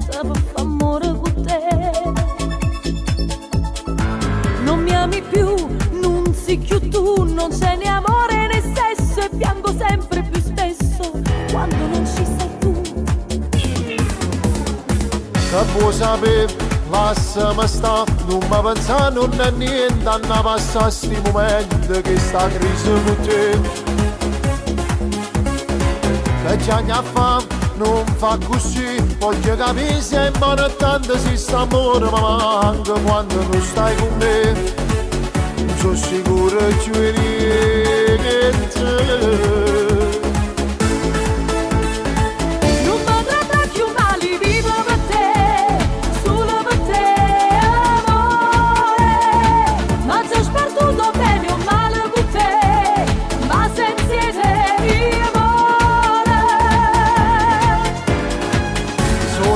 senza per fare amore con te. Non mi ami più, non sei più tu, non c'è né amore né sesso e piango sempre più spesso quando non ci sei tu. Che vuoi sapere, lasciami sta, non mi pensare non è niente, a passare sti momenti che sta crisi con te. Che già ne ha fa, non fa così, voglio capire se è buono tanto se sta amore mi manca quando non stai con me. Non sono sicuro che niente.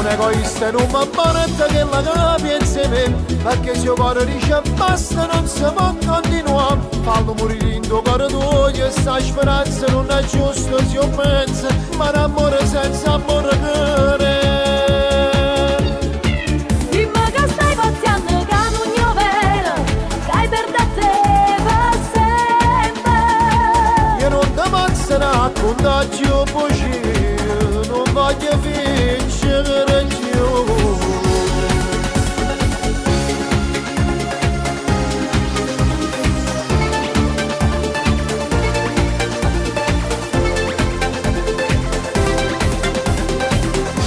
Egoista non mi abbanetta che la capi insieme, perché se il cuore dice basta non si può continuare. Fallo morire in tuo cuore tuo, sta speranza non è giusto se io penso, ma l'amore senza amore che è. Dimmi che stai pazziando che non io vero, che hai perduto te per sempre. Io non ti posso raccontare più così, non voglio vincere.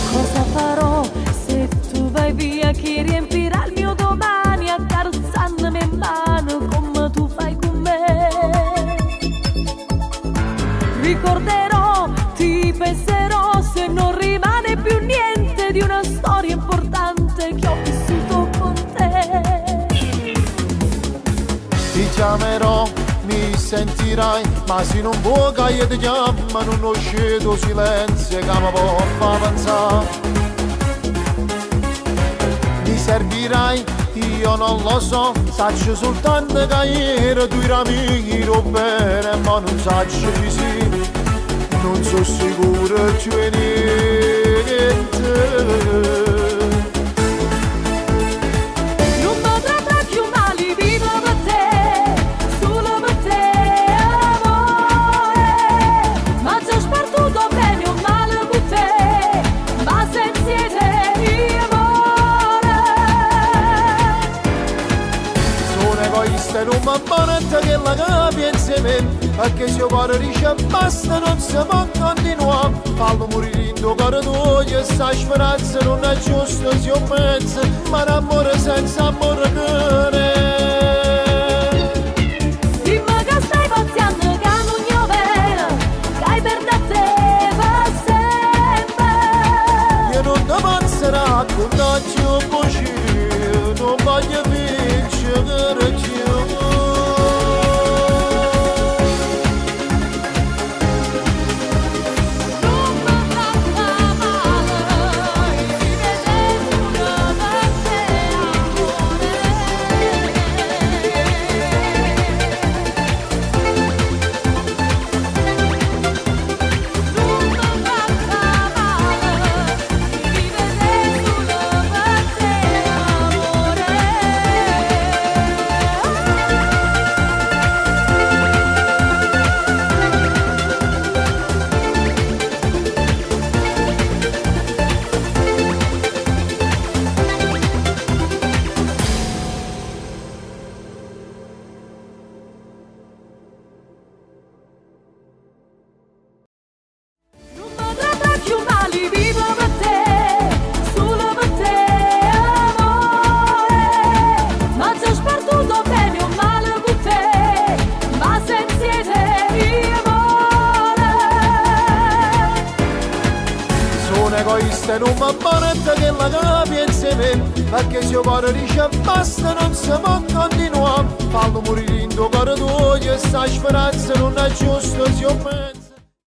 Cosa farò se tu vai via? Chi riempirà il mio domani accarezzandomi in mano come tu fai con me? Ricorderò, ti penserò se non rimane più niente di una storia importante che ho vissuto con te. Ti chiamerò, mi sentirai, ma se non vuoi che io ti chiamo non ho scelto silenzio che mi può far pensare. Mi servirai, io non lo so, saccio soltanto che ieri tu eri bene, ma non saccio di sì, non sono sicuro che niente. Non mi abbanetta che la capi insieme, perché se il cuore dice basta non si può continuare. Fallo morire in tuo cuore tuo, sta speranza non è giusto se io penso, ma l'amore senza amore che è. Dimmi che stai pazziando che non io vero, che hai perduto te per sempre. Io non ti posso raccontare più così, non voglio vincere più. Egoista non mi abbanetta che la capi insieme, perché se il cuore dice basta non si può continuare. Fallo morire in tuo cuore tuo, sta speranza non è giusto se io penso.